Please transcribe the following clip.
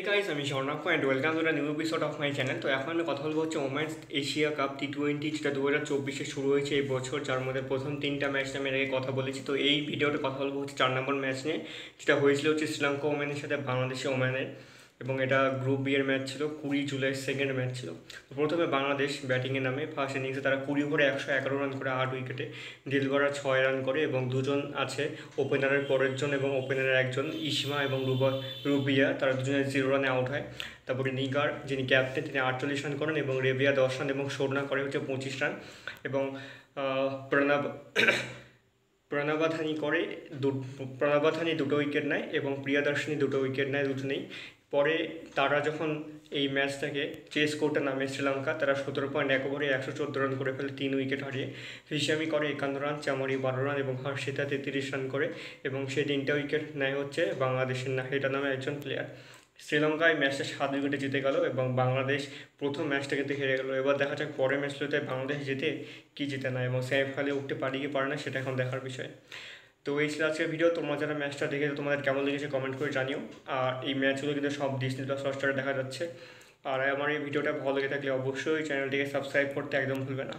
Guys, আমি Sharnaksha and welcome to the new episode of my channel. তো এখন আমি কথা বলবো হচ্ছে ওমেন্স এশিয়া কাপ T20 যেটা 2024 শুরু হয়েছে এই বছর, যার মধ্যে প্রথম 3টা ম্যাচ আমি এর আগে কথা বলেছি। তো এই ভিডিওতে কথা বলবো হচ্ছে 4 নম্বর ম্যাচ নিয়ে, যেটা হয়েছিল হচ্ছে শ্রীলঙ্কা ওমেনের সাথে বাংলাদেশি ওমেনের, এবং এটা গ্রুপ বি এর ম্যাচ ছিল। 20 জুলাই সেকেন্ড ম্যাচ ছিল। তো প্রথমে বাংলাদেশ ব্যাটিংয়ে নামে। ফার্স্ট ইনিংসে তারা 20 ওভারে 111 রান করে 8 উইকেটে। দিলগড়া 6 রান করে, এবং দুজন আছে ওপেনারের পরের জন এবং ওপেনারের একজন ইসমা এবং রুবিয়া, তারা দুজনে 0 রানে আউট হয়। তারপরে নিগার, যিনি ক্যাপ্টেন, তিনি 48 রান করেন, এবং রেবিয়া 10 রান, এবং শোরনা করে হচ্ছে 25 রান, এবং প্রণব প্রণবাধানী করে প্রণবাধানী দুটো উইকেট নেয়, এবং প্রিয়াদর্শিনী দুটো উইকেট নেয় দুজনেই। পরে তারা যখন এই ম্যাচটাকে চেস করতে নামে শ্রীলঙ্কা, তারা 17.1 ওভারে 114 রান করে ফেলে 3 উইকেট হারিয়ে। হিসামি করে 51 রান, চামারি 12 রান, এবং হর্ষিতা 33 রান করে, এবং সে 3টা উইকেট নেয় হচ্ছে বাংলাদেশের নাহিদা নামে একজন প্লেয়ার। শ্রীলঙ্কা এই ম্যাচটা 7 উইকেটে জিতে গেল, এবং বাংলাদেশ প্রথম ম্যাচটা কিন্তু হেরে গেল। এবার দেখা যাক পরের ম্যাচগুলোতে বাংলাদেশ জিতে কি জিতে না, এবং সেমিফাইনালে উঠতে পারি কি পারে না, সেটা এখন দেখার বিষয়। তো এই ছিল আজকের ভিডিও। তোমরা যারা ম্যাচটা দেখেছো তোমাদের কেমন লেগেছে কমেন্ট করে জানিও। আর এই ম্যাচগুলো কিন্তু সব ডিজনি প্লাস হটস্টারে দেখা যাচ্ছে। আর আমার এই ভিডিওটা ভালো লেগে থাকলে অবশ্যই চ্যানেলটিকে সাবস্ক্রাইব করতে একদম ভুলবে না।